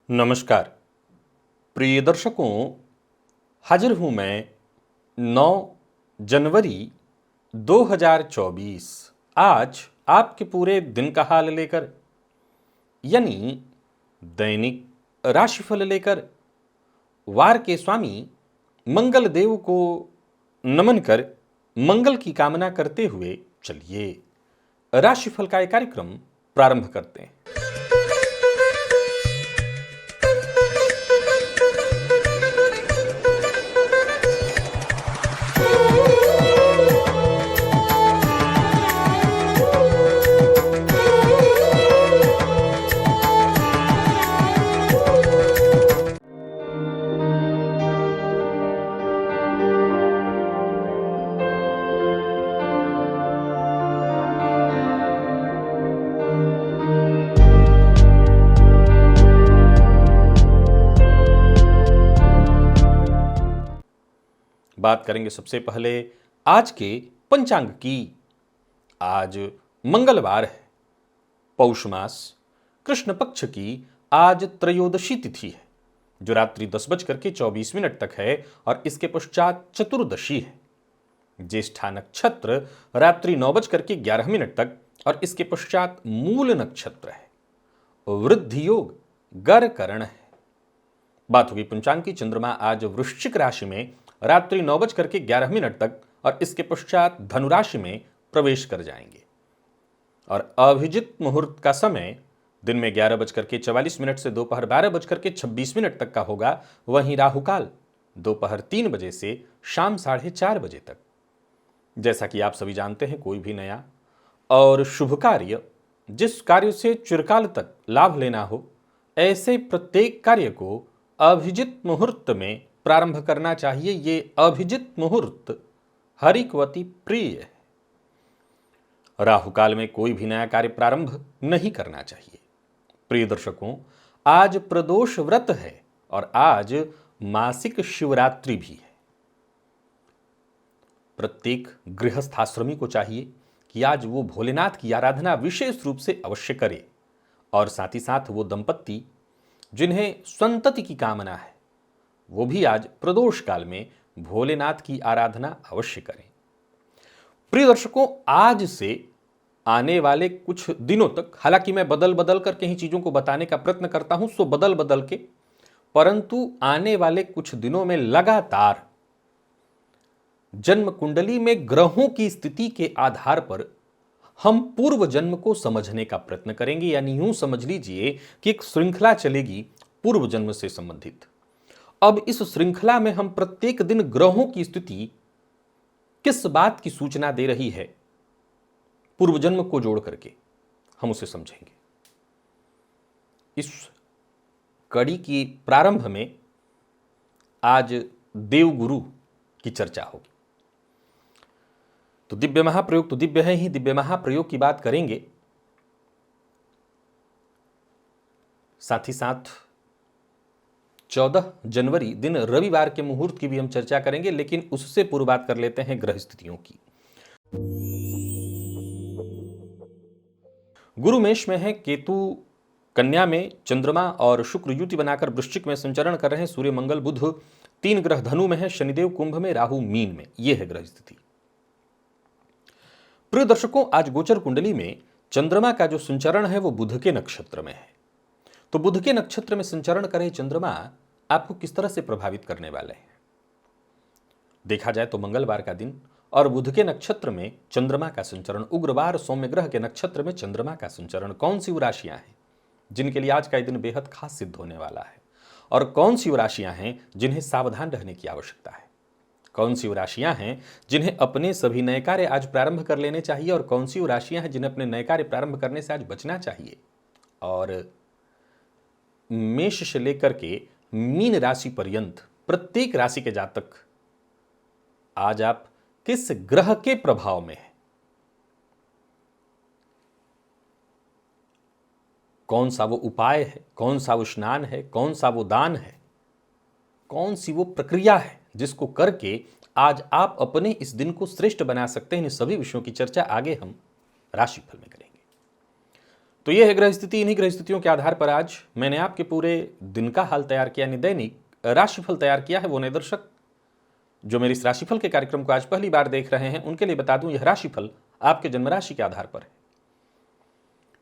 नमस्कार प्रिय दर्शकों, हाजिर हूं मैं 9 जनवरी 2024 आज आपके पूरे दिन का हाल लेकर, यानी दैनिक राशिफल लेकर। वार के स्वामी मंगल देव को नमन कर मंगल की कामना करते हुए चलिए राशिफल का एक कार्यक्रम प्रारंभ करते हैं। बात करेंगे सबसे पहले आज के पंचांग की। आज मंगलवार है, पौष मास, कृष्ण पक्ष की आज त्रयोदशी तिथि है जो रात्रि 10:24 तक है और इसके पश्चात चतुर्दशी है। ज्येष्ठा नक्षत्र रात्रि 9:11 तक और इसके पश्चात मूल नक्षत्र है। वृद्धि योग गर करण है। बात होगी पंचांग की। चंद्रमा आज वृश्चिक राशि में रात्रि 9:11 तक और इसके पश्चात धनुराशि में प्रवेश कर जाएंगे और अभिजित मुहूर्त का समय दिन में 11:44 से दोपहर 12:26 तक का होगा। वहीं राहुकाल दोपहर 3 बजे से शाम 4:30 बजे तक। जैसा कि आप सभी जानते हैं, कोई भी नया और शुभ कार्य, जिस कार्य से चिरकाल तक लाभ लेना हो, ऐसे प्रत्येक कार्य को अभिजित मुहूर्त में प्रारंभ करना चाहिए। ये अभिजित मुहूर्त हरिकवती प्रिय है। राहुकाल में कोई भी नया कार्य प्रारंभ नहीं करना चाहिए। प्रिय दर्शकों, आज प्रदोष व्रत है और आज मासिक शिवरात्रि भी है। प्रत्येक गृहस्थाश्रमी को चाहिए कि आज वो भोलेनाथ की आराधना विशेष रूप से अवश्य करे और साथ ही साथ वो दंपत्ति जिन्हें संतति की कामना है, वो भी आज प्रदोष काल में भोलेनाथ की आराधना अवश्य करें। प्रिय दर्शकों, आज से आने वाले कुछ दिनों तक, हालांकि मैं बदल बदल कर कहीं चीजों को बताने का प्रयत्न करता हूं, सो बदल बदल के, परंतु आने वाले कुछ दिनों में लगातार जन्म कुंडली में ग्रहों की स्थिति के आधार पर हम पूर्व जन्म को समझने का प्रयत्न करेंगे। यानी यूं समझ लीजिए कि एक श्रृंखला चलेगी पूर्व जन्म से संबंधित। अब इस श्रृंखला में हम प्रत्येक दिन ग्रहों की स्थिति किस बात की सूचना दे रही है, पूर्व जन्म को जोड़ करके हम उसे समझेंगे। इस कड़ी की प्रारंभ में आज देवगुरु की चर्चा होगी। तो दिव्य महाप्रयोग तो दिव्य है ही, दिव्य महाप्रयोग की बात करेंगे। साथ ही साथ 14 जनवरी दिन रविवार के मुहूर्त की भी हम चर्चा करेंगे, लेकिन उससे पूर्व बात कर लेते हैं ग्रह स्थितियों की। गुरु मेष में है, केतु कन्या में, चंद्रमा और शुक्र युति बनाकर वृश्चिक में संचरण कर रहे हैं। सूर्य मंगल बुध 3 ग्रह धनु में है, शनिदेव कुंभ में, राहु मीन में। यह है ग्रह स्थिति। प्रिय दर्शकों, आज गोचर कुंडली में चंद्रमा का जो संचरण है वो बुध के नक्षत्र में है। तो बुध के नक्षत्र में संचरण करे चंद्रमा आपको किस तरह से प्रभावित करने वाले हैं? देखा जाए तो मंगलवार का दिन और बुध के नक्षत्र में चंद्रमा का संचरण, उग्रवार सौम्य ग्रह के नक्षत्र में चंद्रमा का संचरण। कौन सी वो राशियां हैं जिनके लिए आज का दिन बेहद खास सिद्ध होने वाला है, और कौन सी वो राशियां हैं जिन्हें सावधान रहने की आवश्यकता है? कौन सी वो राशियां हैं जिन्हें अपने सभी नए कार्य आज प्रारंभ कर लेने चाहिए, और कौन सी वो राशियां हैं जिन्हें अपने नए कार्य प्रारंभ करने से आज बचना चाहिए? और मेष से लेकर के मीन राशि पर्यंत प्रत्येक राशि के जातक आज आप किस ग्रह के प्रभाव में है, कौन सा वो उपाय है, कौन सा वो स्नान है, कौन सा वो दान है, कौन सी वो प्रक्रिया है जिसको करके आज आप अपने इस दिन को श्रेष्ठ बना सकते हैं। इन सभी विषयों की चर्चा आगे हम राशिफल में करेंगे। तो ये है ग्रह स्थिति। इन्हीं ग्रह स्थितियों के आधार पर आज मैंने आपके पूरे दिन का हाल तैयार किया, यानी दैनिक राशिफल तैयार किया है। वो नए दर्शक जो मेरे इस राशिफल के कार्यक्रम को आज पहली बार देख रहे हैं उनके लिए बता दूं, यह राशिफल आपके जन्म राशि के आधार पर है।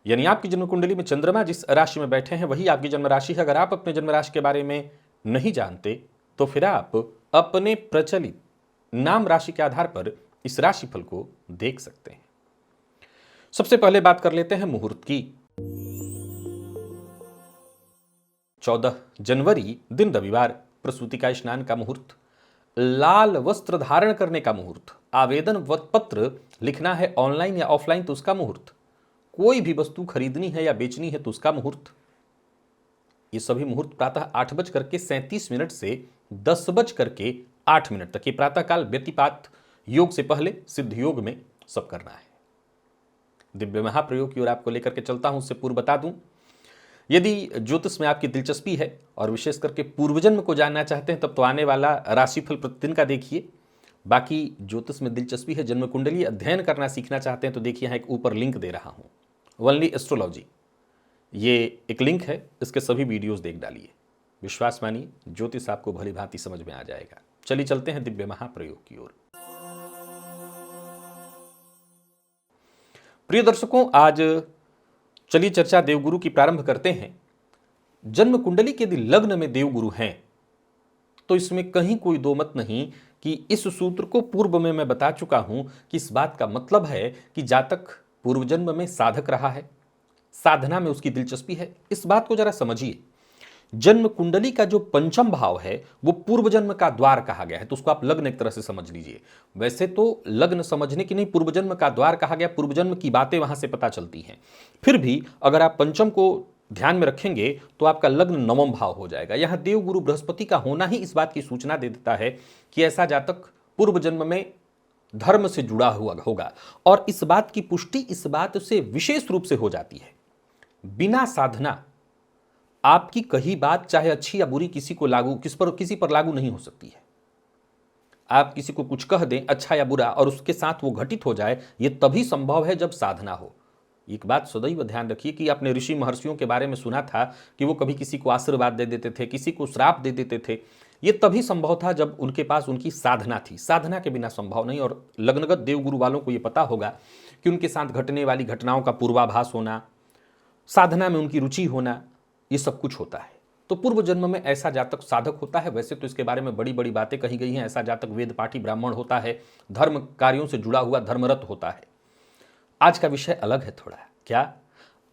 यानी आपकी जन्म कुंडली में चंद्रमा जिस राशि में बैठे हैं वही आपकी जन्म राशि है। अगर आप अपने जन्म राशि के बारे में नहीं जानते तो फिर आप अपने प्रचलित नाम राशि के आधार पर इस राशिफल को देख सकते हैं। सबसे पहले बात कर लेते हैं मुहूर्त की। 14 जनवरी दिन रविवार, प्रसूति का स्नान का मुहूर्त, लाल वस्त्र धारण करने का मुहूर्त, आवेदन पत्र लिखना है ऑनलाइन या ऑफलाइन तो उसका मुहूर्त, कोई भी वस्तु खरीदनी है या बेचनी है तो उसका मुहूर्त। ये सभी मुहूर्त प्रातः 8:37 से 10:08 तक, ये प्रातःकाल व्यतिपात योग से पहले सिद्ध योग में सब करना है। दिव्य महाप्रयोग की ओर आपको लेकर के चलता हूं। उससे पूर्व बता दूं, यदि ज्योतिष में आपकी दिलचस्पी है और विशेष करके पूर्वजन्म को जानना चाहते हैं तब तो आने वाला राशिफल प्रतिदिन का देखिए। बाकी ज्योतिष में दिलचस्पी है, जन्म कुंडली अध्ययन करना सीखना चाहते हैं तो देखिए, यहाँ एक ऊपर लिंक दे रहा हूं, ओनली एस्ट्रोलॉजी, ये एक लिंक है, इसके सभी वीडियोस देख डालिए। विश्वास मानिए, ज्योतिष आपको भली भांति समझ में आ जाएगा। चलिए चलते हैं दिव्य महाप्रयोग की ओर। प्रिय दर्शकों, आज चलिए चर्चा देवगुरु की प्रारंभ करते हैं। जन्म कुंडली के यदि लग्न में देवगुरु हैं तो इसमें कहीं कोई दो मत नहीं कि इस सूत्र को पूर्व में मैं बता चुका हूं कि इस बात का मतलब है कि जातक पूर्व जन्म में साधक रहा है, साधना में उसकी दिलचस्पी है। इस बात को जरा समझिए, जन्म कुंडली का जो पंचम भाव है वो पूर्व जन्म का द्वार कहा गया है, तो उसको आप लग्न एक तरह से समझ लीजिए। वैसे तो लग्न समझने की नहीं, पूर्व जन्म का द्वार कहा गया, पूर्व जन्म की बातें वहां से पता चलती हैं। फिर भी अगर आप पंचम को ध्यान में रखेंगे तो आपका लग्न नवम भाव हो जाएगा। यहां देवगुरु बृहस्पति का होना ही इस बात की सूचना दे देता है कि ऐसा जातक पूर्व जन्म में धर्म से जुड़ा हुआ होगा, और इस बात की पुष्टि इस बात से विशेष रूप से हो जाती है, बिना साधना आपकी कही बात चाहे अच्छी या बुरी किसी पर लागू नहीं हो सकती है। आप किसी को कुछ कह दें अच्छा या बुरा और उसके साथ वो घटित हो जाए, ये तभी संभव है जब साधना हो। एक बात सदैव ध्यान रखिए कि आपने ऋषि महर्षियों के बारे में सुना था कि वो कभी किसी को आशीर्वाद दे देते थे, किसी को श्राप दे देते थे। ये तभी संभव था जब उनके पास उनकी साधना थी, साधना के बिना संभव नहीं। और लग्नगत देवगुरु वालों को ये पता होगा कि उनके साथ घटने वाली घटनाओं का पूर्वाभास होना, साधना में उनकी रुचि होना, ये सब कुछ होता है। तो पूर्व जन्म में ऐसा जातक साधक होता है। वैसे तो इसके बारे में बड़ी बड़ी बातें कही गई हैं। ऐसा जातक वेद पाठी ब्राह्मण होता है, धर्म कार्यों से जुड़ा हुआ धर्मरत होता है। आज का विषय अलग है थोड़ा। क्या?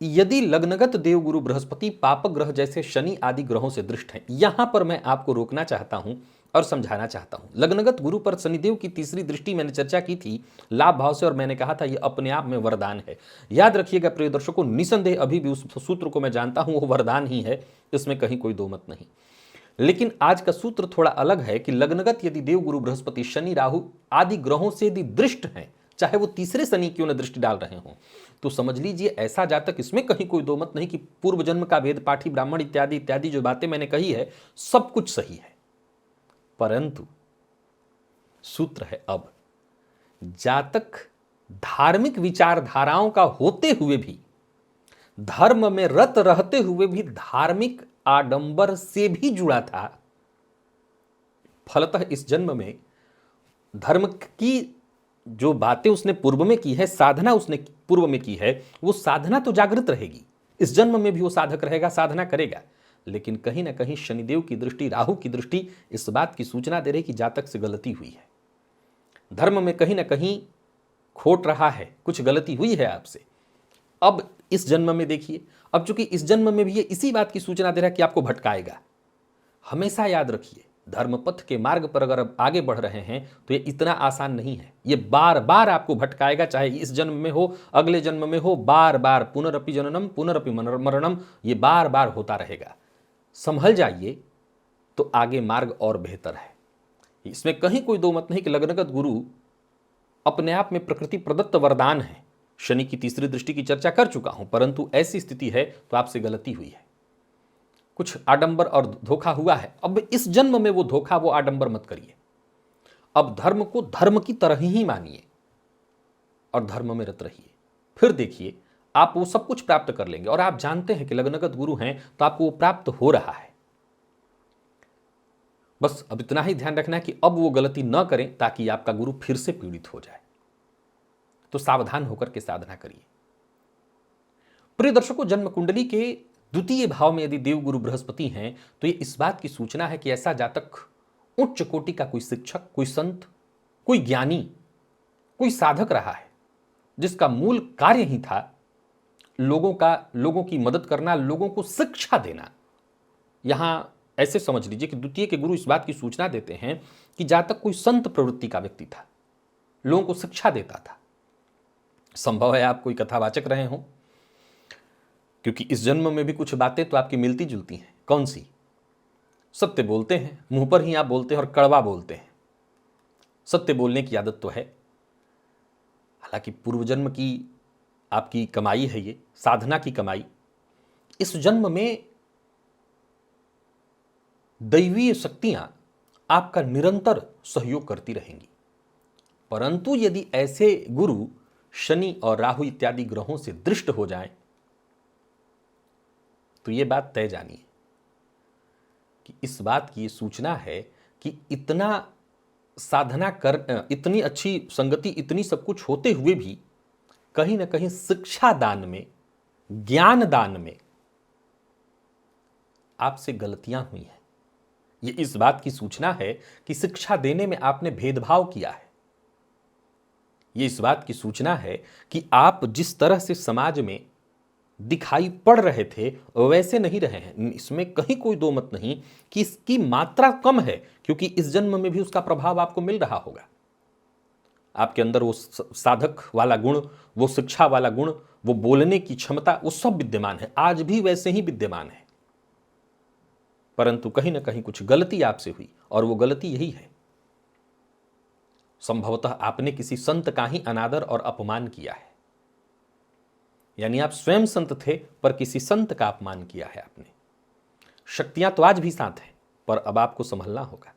यदि लग्नगत देवगुरु बृहस्पति पाप ग्रह जैसे शनि आदि ग्रहों से दृष्ट हैं, यहां पर मैं आपको रोकना चाहता हूं और समझाना चाहता हूं। लग्नगत गुरु पर शनिदेव की तीसरी दृष्टि मैंने चर्चा की थी लाभ भाव से, और मैंने कहा था यह अपने आप में वरदान है। याद रखिएगा प्रिय दर्शकों, निसंदेह अभी भी उस सूत्र को मैं जानता हूं वो वरदान ही है, इसमें कहीं कोई दो मत नहीं। लेकिन आज का सूत्र थोड़ा अलग है कि लग्नगत यदि देवगुरु बृहस्पति शनि राहु आदि ग्रहों से यदि दृष्ट हैं, चाहे वो तीसरे शनि क्यों न दृष्टि डाल रहे हों, तो समझ लीजिए ऐसा जातक, इसमें कहीं कोई दो मत नहीं कि पूर्व जन्म का वेद पाठी ब्राह्मण इत्यादि इत्यादि जो बातें मैंने कही है सब कुछ सही है। परंतु सूत्र है, अब जातक धार्मिक विचारधाराओं का होते हुए भी, धर्म में रत रहते हुए भी धार्मिक आडंबर से भी जुड़ा था। फलतः इस जन्म में धर्म की जो बातें उसने पूर्व में की है, साधना उसने पूर्व में की है, वो साधना तो जागृत रहेगी। इस जन्म में भी वो साधक रहेगा, साधना करेगा। लेकिन कहीं ना कहीं शनिदेव की दृष्टि, राहु की दृष्टि इस बात की सूचना दे रही कि जातक से गलती हुई है, धर्म में कहीं ना कहीं खोट रहा है, कुछ गलती हुई है आपसे। अब इस जन्म में देखिए, अब चूंकि इस जन्म में भी ये इसी बात की सूचना दे रहा है कि आपको भटकाएगा। हमेशा याद रखिए, धर्म पथ के मार्ग पर अगर आप आगे बढ़ रहे हैं तो ये इतना आसान नहीं है। ये बार बार आपको भटकाएगा, चाहे इस जन्म में हो, अगले जन्म में हो, बार बार पुनरपि जननम पुनरपि मरणम, ये बार बार होता रहेगा। संभल जाइए तो आगे मार्ग और बेहतर है। इसमें कहीं कोई दो मत नहीं कि लग्नगत गुरु अपने आप में प्रकृति प्रदत्त वरदान है। शनि की तीसरी दृष्टि की चर्चा कर चुका हूं, परंतु ऐसी स्थिति है तो आपसे गलती हुई है, कुछ आडंबर और धोखा हुआ है। अब इस जन्म में वो धोखा, वो आडंबर मत करिए। अब धर्म को धर्म की तरह ही मानिए और धर्म में रत रहिए। फिर देखिए आप वो सब कुछ प्राप्त कर लेंगे और आप जानते हैं कि लग्नगत गुरु हैं तो आपको वो प्राप्त हो रहा है। बस अब इतना ही ध्यान रखना है कि अब वो गलती न करें ताकि आपका गुरु फिर से पीड़ित हो जाए। तो सावधान होकर के साधना करिए। प्रिय दर्शकों, जन्म कुंडली के द्वितीय भाव में यदि देवगुरु बृहस्पति हैं तो ये इस बात की सूचना है कि ऐसा जातक उच्च कोटि का कोई शिक्षक, कोई संत, कोई ज्ञानी, कोई साधक रहा है जिसका मूल कार्य ही था लोगों की मदद करना, लोगों को शिक्षा देना। यहां ऐसे समझ लीजिए कि द्वितीय के गुरु इस बात की सूचना देते हैं कि जातक कोई संत प्रवृत्ति का व्यक्ति था, लोगों को शिक्षा देता था। संभव है आप कोई कथावाचक रहे हों, क्योंकि इस जन्म में भी कुछ बातें तो आपकी मिलती जुलती हैं। कौन सी? सत्य बोलते हैं, मुंह पर ही आप बोलते हैं और कड़वा बोलते हैं। सत्य बोलने की आदत तो है, हालांकि पूर्व जन्म की आपकी कमाई है, ये साधना की कमाई। इस जन्म में दैवीय शक्तियां आपका निरंतर सहयोग करती रहेंगी, परंतु यदि ऐसे गुरु शनि और राहु इत्यादि ग्रहों से दृष्ट हो जाएं तो यह बात तय जानिए कि इस बात की सूचना है कि इतना साधना कर, इतनी अच्छी संगति, इतनी सब कुछ होते हुए भी कहीं ना कहीं शिक्षा दान में, ज्ञान दान में आपसे गलतियां हुई हैं। ये इस बात की सूचना है कि शिक्षा देने में आपने भेदभाव किया है। ये इस बात की सूचना है कि आप जिस तरह से समाज में दिखाई पड़ रहे थे वैसे नहीं रहे हैं। इसमें कहीं कोई दो मत नहीं कि इसकी मात्रा कम है, क्योंकि इस जन्म में भी उसका प्रभाव आपको मिल रहा होगा। आपके अंदर वो साधक वाला गुण, वो शिक्षा वाला गुण, वो बोलने की क्षमता, वो सब विद्यमान है, आज भी वैसे ही विद्यमान है। परंतु कहीं ना कहीं कुछ गलती आपसे हुई और वो गलती यही है, संभवतः आपने किसी संत का ही अनादर और अपमान किया है। यानी आप स्वयं संत थे पर किसी संत का अपमान किया है आपने। शक्तियां तो आज भी साथ हैं, पर अब आपको संभलना होगा।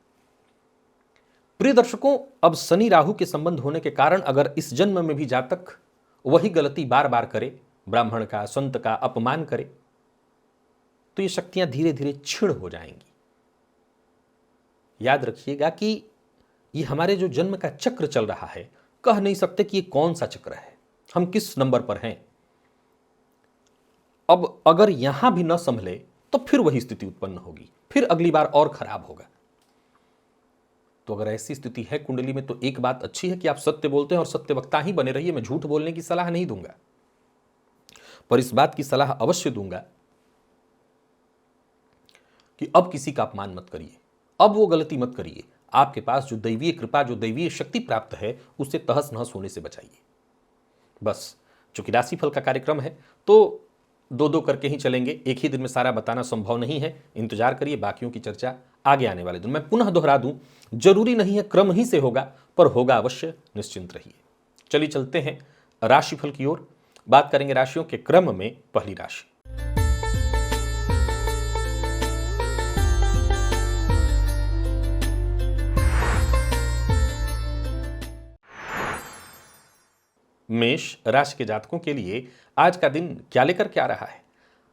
प्रिय दर्शकों, अब शनि राहु के संबंध होने के कारण अगर इस जन्म में भी जातक वही गलती बार बार करे, ब्राह्मण का, संत का अपमान करे, तो ये शक्तियां धीरे धीरे क्षीण हो जाएंगी। याद रखिएगा कि ये हमारे जो जन्म का चक्र चल रहा है, कह नहीं सकते कि ये कौन सा चक्र है, हम किस नंबर पर हैं। अब अगर यहां भी न संभले तो फिर वही स्थिति उत्पन्न होगी, फिर अगली बार और खराब होगा। तो अगर ऐसी स्थिति है कुंडली में तो एक बात अच्छी है कि आप सत्य बोलते हैं और सत्य वक्ता ही बने रहिए। मैं झूठ बोलने की सलाह नहीं दूंगा, पर इस बात की सलाह अवश्य दूंगा कि अब किसी का अपमान मत करिए, अब वो गलती मत करिए। आपके पास जो दैवीय कृपा, जो दैवीय शक्ति प्राप्त है, उससे तहस नहस होने से बचाइए। बस, चूंकि राशिफल का कार्यक्रम है तो दो दो करके ही चलेंगे, एक ही दिन में सारा बताना संभव नहीं है। इंतजार करिए, बाकियों की चर्चा आगे आने वाले दिन। मैं पुनः दोहरा दूं, जरूरी नहीं है क्रम ही से होगा, पर होगा अवश्य, निश्चिंत रहिए। चलिए चलते हैं राशिफल की ओर। बात करेंगे राशियों के क्रम में पहली राशि मेष राशि के जातकों के लिए आज का दिन क्या लेकर के आ रहा है?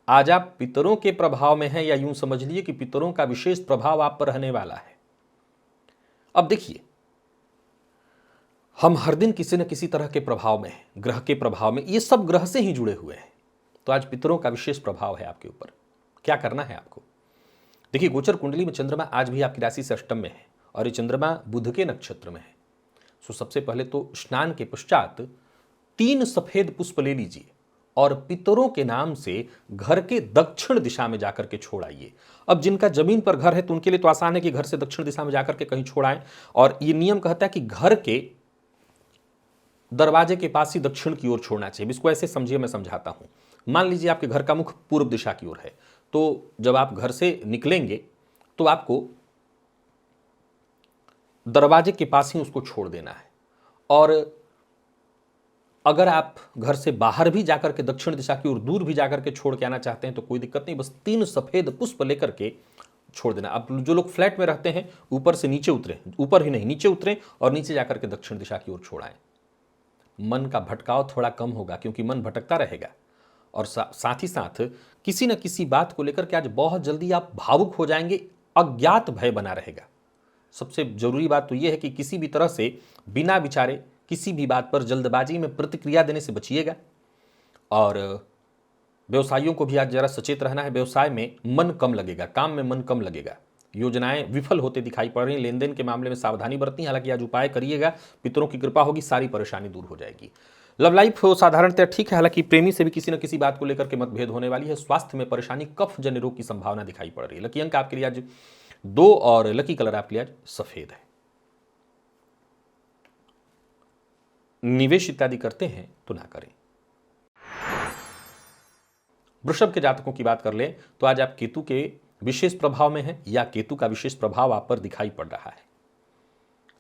आज आप पितरों के प्रभाव में हैं, या यूं समझ लीजिए कि पितरों का विशेष प्रभाव आप पर रहने वाला है। अब देखिए, हम हर दिन किसी न किसी तरह के प्रभाव में हैं, ग्रह के प्रभाव में, ये सब ग्रह से ही जुड़े हुए हैं। तो आज पितरों का विशेष प्रभाव है आपके ऊपर। क्या करना है आपको? देखिए, गोचर कुंडली में चंद्रमा आज भी आपकी राशि से अष्टम में है और ये चंद्रमा बुध के नक्षत्र में है। सो सबसे पहले तो स्नान के पश्चात 3 सफेद पुष्प ले लीजिए और पितरों के नाम से घर के दक्षिण दिशा में जाकर के छोड़ आइए। अब जिनका जमीन पर घर है तो उनके लिए तो आसान है कि घर से दक्षिण दिशा में जाकर के कहीं छोड़ाएं, और ये नियम कहता है कि घर के दरवाजे के पास ही दक्षिण की ओर छोड़ना चाहिए। इसको ऐसे समझिए, मैं समझाता हूं। मान लीजिए आपके घर का मुख पूर्व दिशा की ओर है, तो जब आप घर से निकलेंगे तो आपको दरवाजे के पास ही उसको छोड़ देना है। और अगर आप घर से बाहर भी जाकर के दक्षिण दिशा की ओर दूर भी जाकर के छोड़ के आना चाहते हैं तो कोई दिक्कत नहीं, बस 3 सफेद पुष्प लेकर के छोड़ देना। अब जो लोग फ्लैट में रहते हैं ऊपर से नीचे उतरें, ऊपर ही नहीं नीचे उतरें और नीचे जाकर के दक्षिण दिशा की ओर छोड़ाएं। मन का भटकाव थोड़ा कम होगा, क्योंकि मन भटकता रहेगा और साथ ही साथ किसी न किसी बात को लेकर के आज बहुत जल्दी आप भावुक हो जाएंगे, अज्ञात भय बना रहेगा। सबसे जरूरी बात तो यह है कि किसी भी तरह से बिना विचारे किसी भी बात पर जल्दबाजी में प्रतिक्रिया देने से बचिएगा। और व्यवसायियों को भी आज जरा सचेत रहना है। व्यवसाय में मन कम लगेगा, काम में मन कम लगेगा, योजनाएं विफल होते दिखाई पड़ रही। लेन देन के मामले में सावधानी बरतनी, हालांकि आज उपाय करिएगा, पितरों की कृपा होगी, सारी परेशानी दूर हो जाएगी। लव लाइफ साधारणतः ठीक है, हालांकि प्रेमी से भी किसी न किसी बात को लेकर के मतभेद होने वाली है। स्वास्थ्य में परेशानी, कफ जन्य रोग की संभावना दिखाई पड़ रही है। लकी अंक आपके लिए आज 2 और लकी कलर आपके लिए आज सफेद है। निवेश इत्यादि करते हैं तो ना करें। वृषभ के जातकों की बात कर लें तो आज आप केतु के विशेष प्रभाव में हैं या केतु का विशेष प्रभाव आप पर दिखाई पड़ रहा है।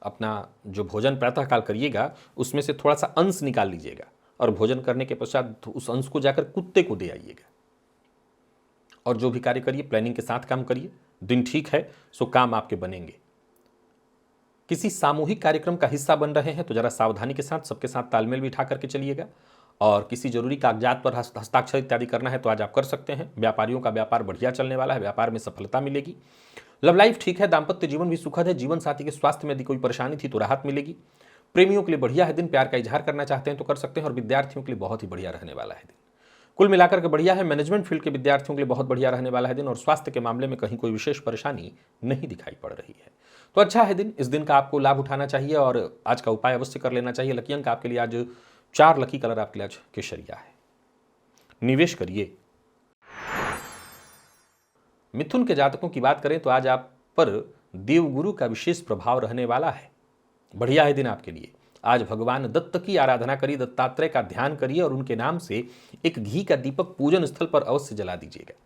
अपना जो भोजन प्रातःकाल करिएगा उसमें से थोड़ा सा अंश निकाल लीजिएगा और भोजन करने के पश्चात उस अंश को जाकर कुत्ते को दे आइएगा। और जो भी कार्य करिए प्लानिंग के साथ काम करिए। दिन ठीक है सो काम आपके बनेंगे। किसी सामूहिक कार्यक्रम का हिस्सा बन रहे हैं तो जरा सावधानी के साथ सबके साथ तालमेल बिठा करके चलिएगा। और किसी जरूरी कागजात पर हस्ताक्षर इत्यादि करना है तो आज आप कर सकते हैं। व्यापारियों का व्यापार बढ़िया चलने वाला है, व्यापार में सफलता मिलेगी। लव लाइफ ठीक है, दाम्पत्य जीवन भी सुखद है। जीवन साथी के स्वास्थ्य में यदि कोई परेशानी थी तो राहत मिलेगी। प्रेमियों के लिए बढ़िया है दिन, प्यार का इजहार करना चाहते हैं तो कर सकते हैं। और विद्यार्थियों के लिए बहुत ही बढ़िया रहने वाला है दिन। कुल मिलाकर के बढ़िया है। मैनेजमेंट फील्ड के विद्यार्थियों के लिए बहुत बढ़िया रहने वाला है दिन। और स्वास्थ्य के मामले में कहीं कोई विशेष परेशानी नहीं दिखाई पड़ रही है तो अच्छा है दिन। इस दिन का आपको लाभ उठाना चाहिए और आज का उपाय अवश्य कर लेना चाहिए। लकी अंक आपके लिए आज 4, लकी कलर आपके लिए आज केसरिया है। निवेश करिए। मिथुन के जातकों की बात करें तो आज आप पर देवगुरु का विशेष प्रभाव रहने वाला है। बढ़िया है दिन आपके लिए। आज भगवान दत्त की आराधना करिए, दत्तात्रेय का ध्यान करिए और उनके नाम से एक घी का दीपक पूजन स्थल पर अवश्य जला दीजिएगा।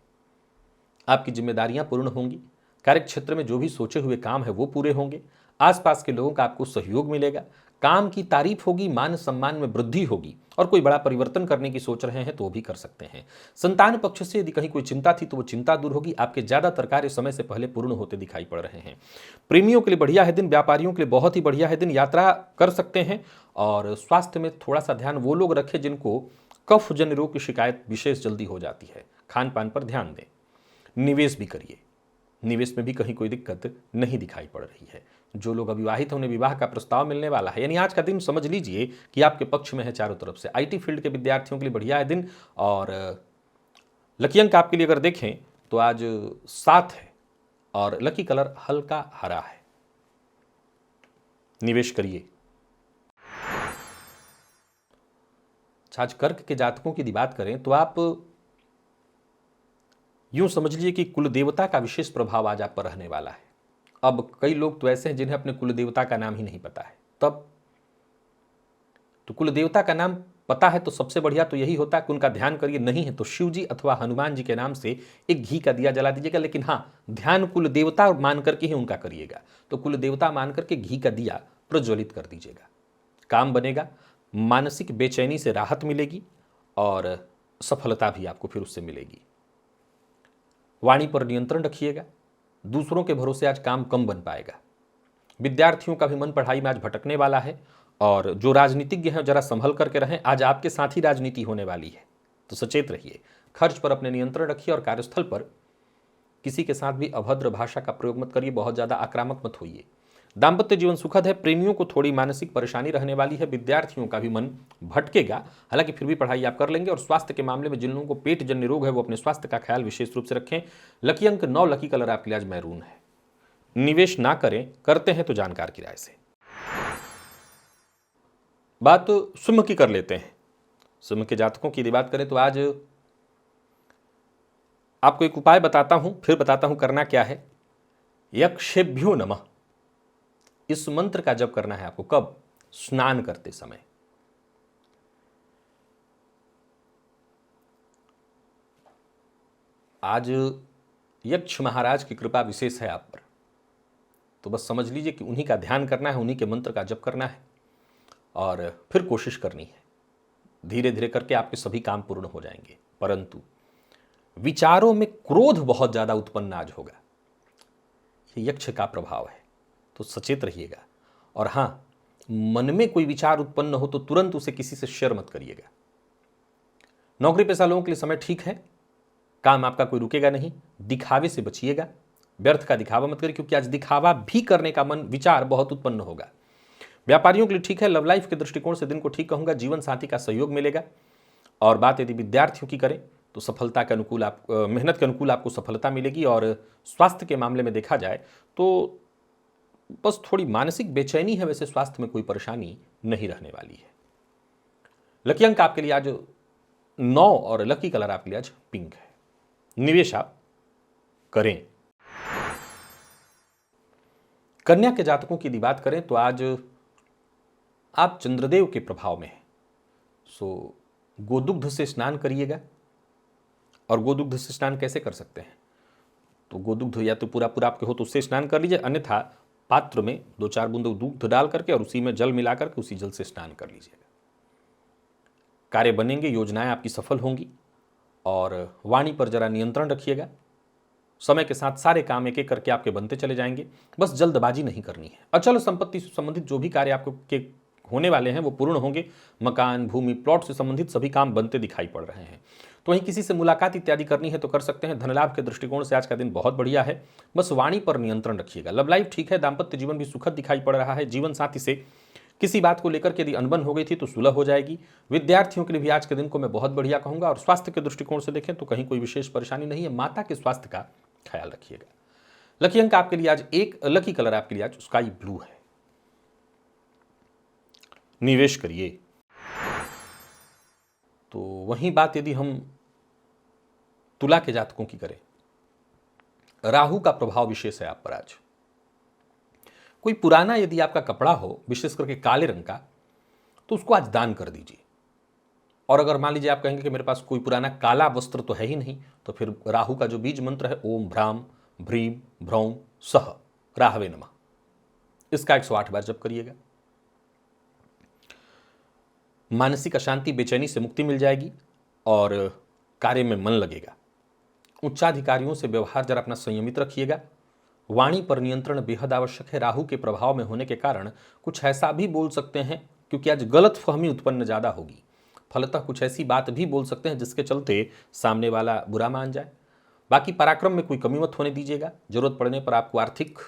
आपकी जिम्मेदारियां पूर्ण होंगी। कार्य क्षेत्र में जो भी सोचे हुए काम है वो पूरे होंगे। आसपास के लोगों का आपको सहयोग मिलेगा। काम की तारीफ होगी, मान सम्मान में वृद्धि होगी। और कोई बड़ा परिवर्तन करने की सोच रहे हैं तो वो भी कर सकते हैं। संतान पक्ष से यदि कहीं कोई चिंता थी तो वो चिंता दूर होगी। आपके ज्यादातर कार्य समय से पहले पूर्ण होते दिखाई पड़ रहे हैं। प्रेमियों के लिए बढ़िया है दिन, व्यापारियों के लिए बहुत ही बढ़िया है दिन। यात्रा कर सकते हैं और स्वास्थ्य में थोड़ा सा ध्यान वो लोग रखें जिनको कफ जन्य रोग की शिकायत विशेष जल्दी हो जाती है। खान पान पर ध्यान दें। निवेश भी करिए, निवेश में भी कहीं कोई दिक्कत नहीं दिखाई पड़ रही है। जो लोग अविवाहित हैं उन्हें विवाह का प्रस्ताव मिलने वाला है। यानी आज का दिन समझ लीजिए कि आपके पक्ष में है चारों तरफ से। आईटी फील्ड के विद्यार्थियों के लिए बढ़िया है दिन। और लकी अंक आपके लिए अगर देखें तो आज 7 है और लकी कलर हल्का हरा है। निवेश करिए। आज कर्क के जातकों की बात करें तो आप यूं समझ लीजिए कि कुल देवता का विशेष प्रभाव आज आप पर रहने वाला है। अब कई लोग तो ऐसे हैं जिन्हें अपने कुल देवता का नाम ही नहीं पता है। तब तो कुल देवता का नाम पता है तो सबसे बढ़िया तो यही होता है कि उनका ध्यान करिए। नहीं है तो शिव जी अथवा हनुमान जी के नाम से एक घी का दिया जला दीजिएगा। लेकिन हाँ, ध्यान कुल देवता मान करके ही उनका करिएगा। तो कुल देवता मान करके घी का दिया प्रज्वलित कर दीजिएगा। काम बनेगा, मानसिक बेचैनी से राहत मिलेगी और सफलता भी आपको फिर उससे मिलेगी। वाणी पर नियंत्रण रखिएगा। दूसरों के भरोसे आज काम कम बन पाएगा। विद्यार्थियों का भी मन पढ़ाई में आज भटकने वाला है। और जो राजनीतिज्ञ हैं जरा संभल करके रहें। आज आपके साथ ही राजनीति होने वाली है तो सचेत रहिए। खर्च पर अपने नियंत्रण रखिए और कार्यस्थल पर किसी के साथ भी अभद्र भाषा का प्रयोग मत करिए। बहुत ज़्यादा आक्रामक मत होइए। दाम्पत्य जीवन सुखद है। प्रेमियों को थोड़ी मानसिक परेशानी रहने वाली है। विद्यार्थियों का भी मन भटकेगा, हालांकि फिर भी पढ़ाई आप कर लेंगे। और स्वास्थ्य के मामले में जिन लोगों को पेट जन्य रोग है वो अपने स्वास्थ्य का ख्याल विशेष रूप से रखें। लकी अंक 9, लकी कलर आपके लिए आज मैरून है। निवेश ना करें, करते हैं तो जानकार की राय से। बात तो सिंह की कर लेते हैं। सिंह के जातकों की यदि बात करें तो आज आपको एक उपाय बताता हूं, फिर बताता हूं करना क्या है। यक्षेभ्यो नमः, इस मंत्र का जप करना है आपको। कब? स्नान करते समय। आज यक्ष महाराज की कृपा विशेष है आप पर, तो बस समझ लीजिए कि उन्हीं का ध्यान करना है, उन्हीं के मंत्र का जप करना है और फिर कोशिश करनी है। धीरे धीरे करके आपके सभी काम पूर्ण हो जाएंगे। परंतु विचारों में क्रोध बहुत ज्यादा उत्पन्न आज होगा। ये यक्ष का प्रभाव है तो सचेत रहिएगा। और हां, मन में कोई विचार उत्पन्न हो तो तुरंत उसे किसी से शेयर मत करिएगा। नौकरी पेशा लोगों के लिए समय ठीक है, काम आपका कोई रुकेगा नहीं, दिखावे से बचिएगा, व्यर्थ का दिखावा मत करिए क्योंकि आज दिखावा भी करने का मन विचार बहुत उत्पन्न होगा। व्यापारियों के लिए ठीक है, लव लाइफ के दृष्टिकोण से दिन को ठीक कहूंगा, जीवन साथी का सहयोग मिलेगा। और बात यदि विद्यार्थियों की करें तो सफलता के अनुकूल मेहनत के अनुकूल आपको सफलता मिलेगी। और स्वास्थ्य के मामले में देखा जाए तो बस थोड़ी मानसिक बेचैनी है, वैसे स्वास्थ्य में कोई परेशानी नहीं रहने वाली है। लकी अंक आपके लिए आज 9 और लकी कलर आपके लिए आज पिंक है। निवेश आप करें। कन्या के जातकों की यदि बात करें तो आज आप चंद्रदेव के प्रभाव में हैं, सो गोदुग्ध से स्नान करिएगा। और गोदुग्ध से स्नान कैसे कर सकते हैं, तो गोदुग्ध या तो पूरा पूरा आपके हो तो उससे स्नान कर लीजिए, अन्यथा पात्र में 2-4 बूंद दूध डाल करके और उसी में जल मिला करके उसी जल से स्नान कर लीजिएगा। कार्य बनेंगे, योजनाएं आपकी सफल होंगी। और वाणी पर जरा नियंत्रण रखिएगा। समय के साथ सारे काम एक एक करके आपके बनते चले जाएंगे, बस जल्दबाजी नहीं करनी है। अचल संपत्ति से संबंधित जो भी कार्य आपके होने वाले हैं वो पूर्ण होंगे। मकान, भूमि, प्लॉट से संबंधित सभी काम बनते दिखाई पड़ रहे हैं। तो वहीं किसी से मुलाकात इत्यादि करनी है तो कर सकते हैं। धनलाभ के दृष्टिकोण से आज का दिन बहुत बढ़िया है, बस वाणी पर नियंत्रण रखिएगा। लव लाइफ ठीक है, दाम्पत्य जीवन भी सुखद दिखाई पड़ रहा है। जीवन साथी से किसी बात को लेकर के यदि अनबन हो गई थी तो सुलह हो जाएगी। विद्यार्थियों के लिए भी आज के दिन को मैं बहुत बढ़िया कहूंगा। और स्वास्थ्य के दृष्टिकोण से देखें तो कहीं कोई विशेष परेशानी नहीं है। माता के स्वास्थ्य का ख्याल रखिएगा। लकी अंक आपके लिए आज 1, लकी कलर आपके लिए आज स्काई ब्लू है। निवेश करिए। तो वही बात यदि हम तुला के जातकों की करें, राहु का प्रभाव विशेष है आप पर आज। कोई पुराना यदि आपका कपड़ा हो, विशेष करके काले रंग का, तो उसको आज दान कर दीजिए। और अगर मान लीजिए आप कहेंगे कि मेरे पास कोई पुराना काला वस्त्र तो है ही नहीं, तो फिर राहु का जो बीज मंत्र है, ओम भ्राम भ्रीम भ्रौम सह राहवे नमः, इसका 108 बार जप करिएगा। मानसिक अशांति, बेचैनी से मुक्ति मिल जाएगी और कार्य में मन लगेगा। उच्चाधिकारियों से व्यवहार जरा अपना संयमित रखिएगा। वाणी पर नियंत्रण बेहद आवश्यक है। राहु के प्रभाव में होने के कारण कुछ ऐसा भी बोल सकते हैं, क्योंकि आज गलत फहमी उत्पन्न ज़्यादा होगी, फलतः कुछ ऐसी बात भी बोल सकते हैं जिसके चलते सामने वाला बुरा मान जाए। बाकी पराक्रम में कोई कमी मत होने दीजिएगा। जरूरत पड़ने पर आपको आर्थिक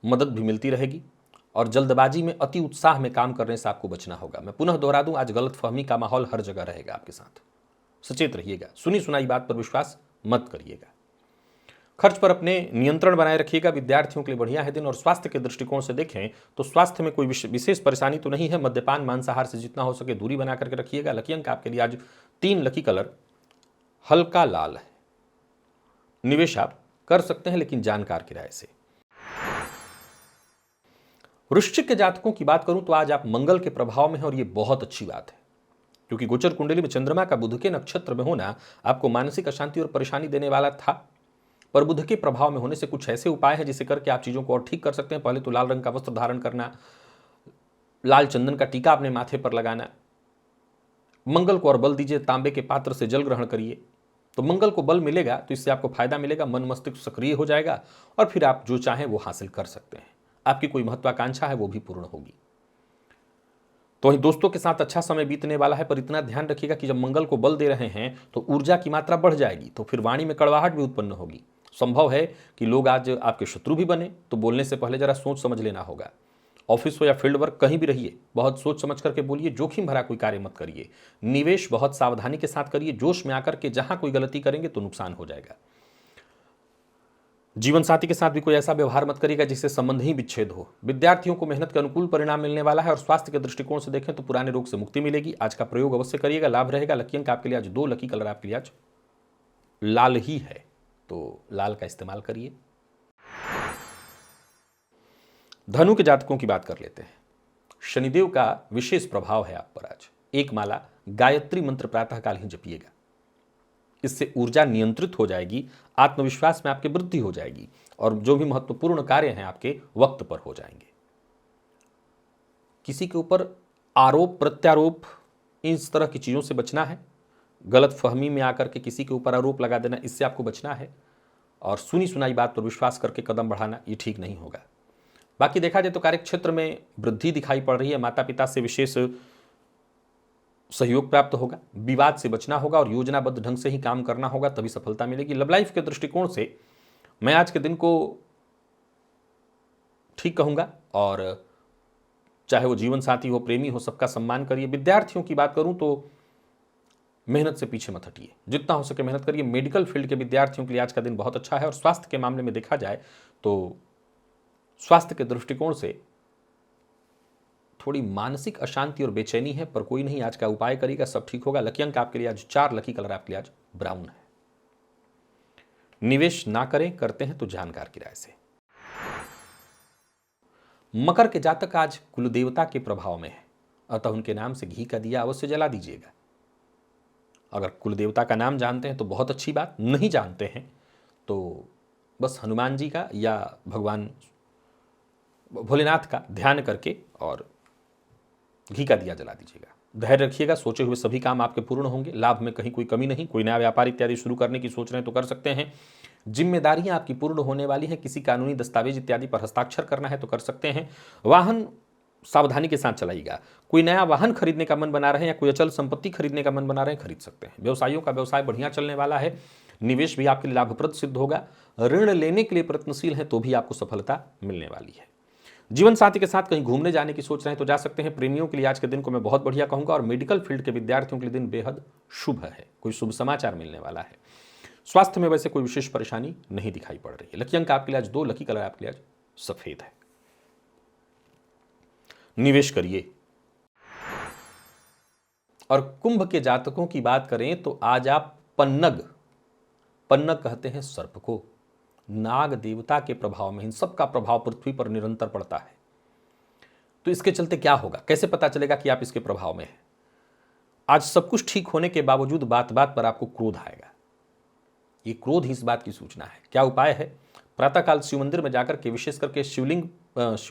मदद भी मिलती रहेगी। और जल्दबाजी में, अति उत्साह में काम करने से आपको बचना होगा। मैं पुनः दोहरा दूं, आज गलत फहमी का माहौल हर जगह रहेगा आपके साथ, सचेत रहिएगा। सुनी सुनाई बात पर विश्वास मत करिएगा। खर्च पर अपने नियंत्रण बनाए रखिएगा। विद्यार्थियों के लिए बढ़िया है दिन। और स्वास्थ्य के दृष्टिकोण से देखें तो स्वास्थ्य में कोई विशेष परेशानी तो नहीं है। मद्यपान, मांसाहार से जितना हो सके दूरी बना करके रखिएगा। लकी अंक आपके लिए आज 3, लकी कलर हल्का लाल है। निवेश आप कर सकते हैं, लेकिन जानकार किराए से। वृश्चिक के जातकों की बात करूं तो आज आप मंगल के प्रभाव में हैं और ये बहुत अच्छी बात है, क्योंकि गोचर कुंडली में चंद्रमा का बुध के नक्षत्र में होना आपको मानसिक अशांति और परेशानी देने वाला था। पर बुध के प्रभाव में होने से कुछ ऐसे उपाय हैं जिसे करके आप चीज़ों को और ठीक कर सकते हैं। पहले तो लाल रंग का वस्त्र धारण करना, लाल चंदन का टीका अपने माथे पर लगाना। मंगल को और बल दीजिए, तांबे के पात्र से जल ग्रहण करिए, तो मंगल को बल मिलेगा, तो इससे आपको फायदा मिलेगा। मन मस्तिष्क सक्रिय हो जाएगा और फिर आप जो चाहें वो हासिल कर सकते हैं। आपकी कोई महत्वाकांक्षा है वो भी पूर्ण होगी। तो वहीं दोस्तों के साथ अच्छा समय बीतने वाला है, पर इतना ध्यान रखिएगा कि जब मंगल को बल दे रहे हैं तो ऊर्जा की मात्रा बढ़ जाएगी, तो फिर वाणी में कड़वाहट भी उत्पन्न होगी। संभव है कि लोग आज आपके शत्रु भी बने, तो बोलने से पहले जरा सोच समझ लेना होगा। ऑफिस हो या फील्ड वर्क, कहीं भी रहिए, बहुत सोच समझ करके बोलिए। जोखिम भरा कोई कार्य मत करिए। निवेश बहुत सावधानी के साथ करिए। जोश में आकर के जहां कोई गलती करेंगे तो नुकसान हो जाएगा। जीवन साथी के साथ भी कोई ऐसा व्यवहार मत करिएगा जिससे संबंध ही विच्छेद हो। विद्यार्थियों को मेहनत के अनुकूल परिणाम मिलने वाला है। और स्वास्थ्य के दृष्टिकोण से देखें तो पुराने रोग से मुक्ति मिलेगी। आज का प्रयोग अवश्य करिएगा, लाभ रहेगा। लकी अंक आपके लिए आज 2, लकी कलर आपके लिए आज लाल ही है, तो लाल का इस्तेमाल करिए। धनु के जातकों की बात कर लेते हैं। शनिदेव का विशेष प्रभाव है आप पर आज। 1 माला गायत्री मंत्र प्रातःकाल ही जपिएगा। इससे ऊर्जा नियंत्रित हो जाएगी, आत्मविश्वास में आपके वृद्धि हो जाएगी और जो भी महत्वपूर्ण कार्य हैं आपके वक्त पर हो जाएंगे। किसी के ऊपर आरोप प्रत्यारोप, इस तरह की चीज़ों से बचना है। गलत फहमी में आकर के किसी के ऊपर आरोप लगा देना, इससे आपको बचना है। और सुनी सुनाई बात पर विश्वास करके कदम बढ़ाना, ये ठीक नहीं होगा। बाकी देखा जाए तो कार्य क्षेत्र में वृद्धि दिखाई पड़ रही है। माता पिता से विशेष सहयोग प्राप्त होगा, विवाद से बचना होगा और योजनाबद्ध ढंग से ही काम करना होगा, तभी सफलता मिलेगी। लव लाइफ के दृष्टिकोण से मैं आज के दिन को ठीक कहूंगा, और चाहे वो जीवन साथी हो, प्रेमी हो, सबका सम्मान करिए। विद्यार्थियों की बात करूं तो मेहनत से पीछे मत हटिए, जितना हो सके मेहनत करिए। मेडिकल फील्ड के विद्यार्थियों के लिए आज का दिन बहुत अच्छा है। और स्वास्थ्य के मामले में देखा जाए तो स्वास्थ्य के दृष्टिकोण से थोड़ी मानसिक अशांति और बेचैनी है, पर कोई नहीं, आज का उपाय करिएगा, सब ठीक होगा। लकी अंक आपके लिए आज 4, लकी कलर आपके लिए आज ब्राउन है। निवेश ना करें, करते हैं तो जानकार की राय से। मकर के जातक आज कुलदेवता के प्रभाव में है, अतः उनके नाम से घी का दिया अवश्य जला दीजिएगा। अगर कुलदेवता का नाम जानते हैं तो बहुत अच्छी बात, नहीं जानते हैं तो बस हनुमान जी का या भगवान भोलेनाथ का ध्यान करके और घी का दिया जला दीजिएगा। धैर्य रखिएगा, सोचे हुए सभी काम आपके पूर्ण होंगे। लाभ में कहीं कोई कमी नहीं। कोई नया व्यापार इत्यादि शुरू करने की सोच रहे हैं तो कर सकते हैं। जिम्मेदारियां आपकी पूर्ण होने वाली हैं। किसी कानूनी दस्तावेज इत्यादि पर हस्ताक्षर करना है तो कर सकते हैं। वाहन सावधानी के साथ चलाइएगा। कोई नया वाहन खरीदने का मन बना रहे हैं या कोई अचल संपत्ति खरीदने का मन बना रहे हैं, खरीद सकते हैं। व्यवसायियों का व्यवसाय बढ़िया चलने वाला है। निवेश भी आपके लिए लाभप्रद सिद्ध होगा। ऋण लेने के लिए प्रयत्नशील हैं तो भी आपको सफलता मिलने वाली है। जीवन साथी के साथ कहीं घूमने जाने की सोच रहे हैं तो जा सकते हैं। प्रेमियों के लिए आज के दिन को मैं बहुत बढ़िया कहूंगा। और मेडिकल फील्ड के विद्यार्थियों के लिए दिन बेहद शुभ है। कोई शुभ समाचार मिलने वाला है। स्वास्थ्य में वैसे कोई विशेष परेशानी नहीं दिखाई पड़ रही है। लकी अंक आपके लिए आज 2, लकी कलर आपके लिए आज सफेद है। निवेश करिए। और कुंभ के जातकों की बात करें तो आज आप पन्नग कहते हैं सर्प को, नाग देवता के प्रभाव में। इन सबका प्रभाव पृथ्वी पर निरंतर पड़ता है। तो इसके चलते क्या होगा, कैसे पता चलेगा कि आप इसके प्रभाव में हैं? आज सब कुछ ठीक होने के बावजूद बात बात पर आपको क्रोध आएगा। ये क्रोध ही इस बात की सूचना है। क्या उपाय है? प्रातःकाल शिव मंदिर में जाकर के, विशेष करके शिव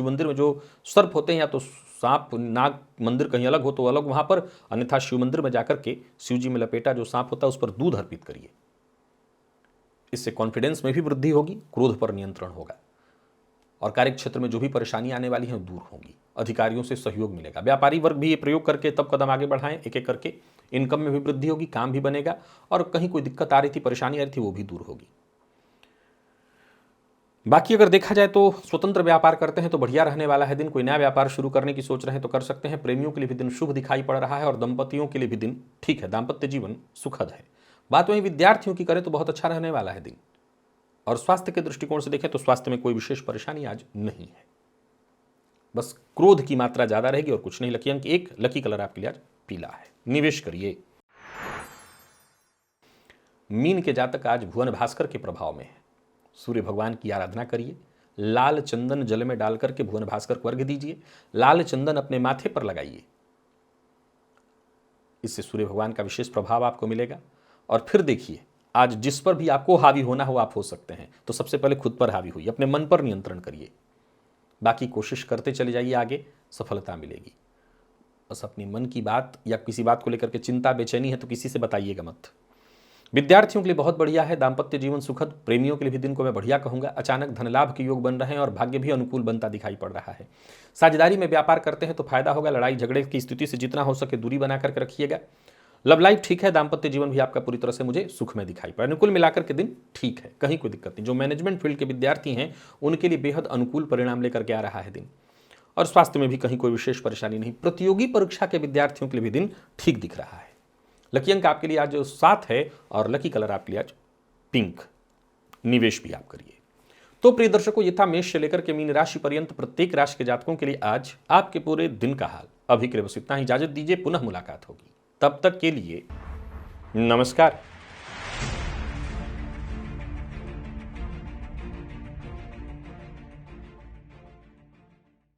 मंदिर में जो सर्प होते हैं, या तो सांप, नाग मंदिर कहीं अलग हो तो अलग वहां पर, अन्यथा शिव मंदिर में जाकर के शिव जी में लपेटा जो सांप होता है उस पर दूध अर्पित करिए। इससे कॉन्फिडेंस में भी वृद्धि होगी, क्रोध पर नियंत्रण होगा और कार्यक्षेत्र में जो भी परेशानी आने वाली है दूर होंगी। अधिकारियों से सहयोग मिलेगा। व्यापारी वर्ग भी ये प्रयोग करके तब कदम आगे बढ़ाएं, एक एक करके। इनकम में भी वृद्धि होगी, काम भी बनेगा और कहीं कोई दिक्कत आ रही थी, परेशानी आ रही थी, वो भी दूर होगी। बाकी अगर देखा जाए तो स्वतंत्र व्यापार करते हैं तो बढ़िया रहने वाला है दिन। कोई नया व्यापार शुरू करने की सोच रहे हैं तो कर सकते हैं। प्रेमियों के लिए भी दिन शुभ दिखाई पड़ रहा है और दंपतियों के लिए भी दिन ठीक है। दाम्पत्य जीवन सुखद है। बात वहीं विद्यार्थियों की करें तो बहुत अच्छा रहने वाला है दिन। और स्वास्थ्य के दृष्टिकोण से देखें तो स्वास्थ्य में कोई विशेष परेशानी आज नहीं है। बस क्रोध की मात्रा ज्यादा रहेगी और कुछ नहीं। लकी अंक 1, लकी कलर आपके लिए आज पीला है। निवेश करिए। मीन के जातक आज भुवन भास्कर के प्रभाव में है। सूर्य भगवान की आराधना करिए। लाल चंदन जल में डालकर के भुवन भास्कर को अर्घ्य दीजिए। लाल चंदन अपने माथे पर लगाइए। इससे सूर्य भगवान का विशेष प्रभाव आपको मिलेगा। और फिर देखिए, आज जिस पर भी आपको हावी होना हो आप हो सकते हैं। तो सबसे पहले खुद पर हावी होइए, अपने मन पर नियंत्रण करिए। बाकी कोशिश करते चले जाइए, आगे सफलता मिलेगी। बस अपनी मन की बात या किसी बात को लेकर के चिंता, बेचैनी है तो किसी से बताइएगा मत। विद्यार्थियों के लिए बहुत बढ़िया है। दाम्पत्य जीवन सुखद। प्रेमियों के लिए भी दिन को मैं बढ़िया कहूंगा। अचानक धन लाभ के योग बन रहे हैं और भाग्य भी अनुकूल बनता दिखाई पड़ रहा है। साझेदारी में व्यापार करते हैं तो फायदा होगा। लड़ाई झगड़े की स्थिति से जितना हो सके दूरी बना करके रखिएगा। लव लाइफ ठीक है। दाम्पत्य जीवन भी आपका पूरी तरह से मुझे सुख में दिखाई पड़ा। अनुकूल मिलाकर के दिन ठीक है, कहीं कोई दिक्कत नहीं। जो मैनेजमेंट फील्ड के विद्यार्थी हैं उनके लिए बेहद अनुकूल परिणाम लेकर के आ रहा है दिन। और स्वास्थ्य में भी कहीं कोई विशेष परेशानी नहीं। प्रतियोगी परीक्षा के विद्यार्थियों के लिए भी दिन ठीक दिख रहा है। लकी अंक आपके लिए आज 7 है और लकी कलर आपके लिए आज पिंक। निवेश भी आप करिए। तो प्रिय दर्शकों, ये था मेष से लेकर के मीन राशि पर्यंत प्रत्येक राशि के जातकों के लिए आज आपके पूरे दिन का हाल। अभी के लिए बस इतना ही। इजाजत दीजिए, पुनः मुलाकात होगी। तब तक के लिए नमस्कार।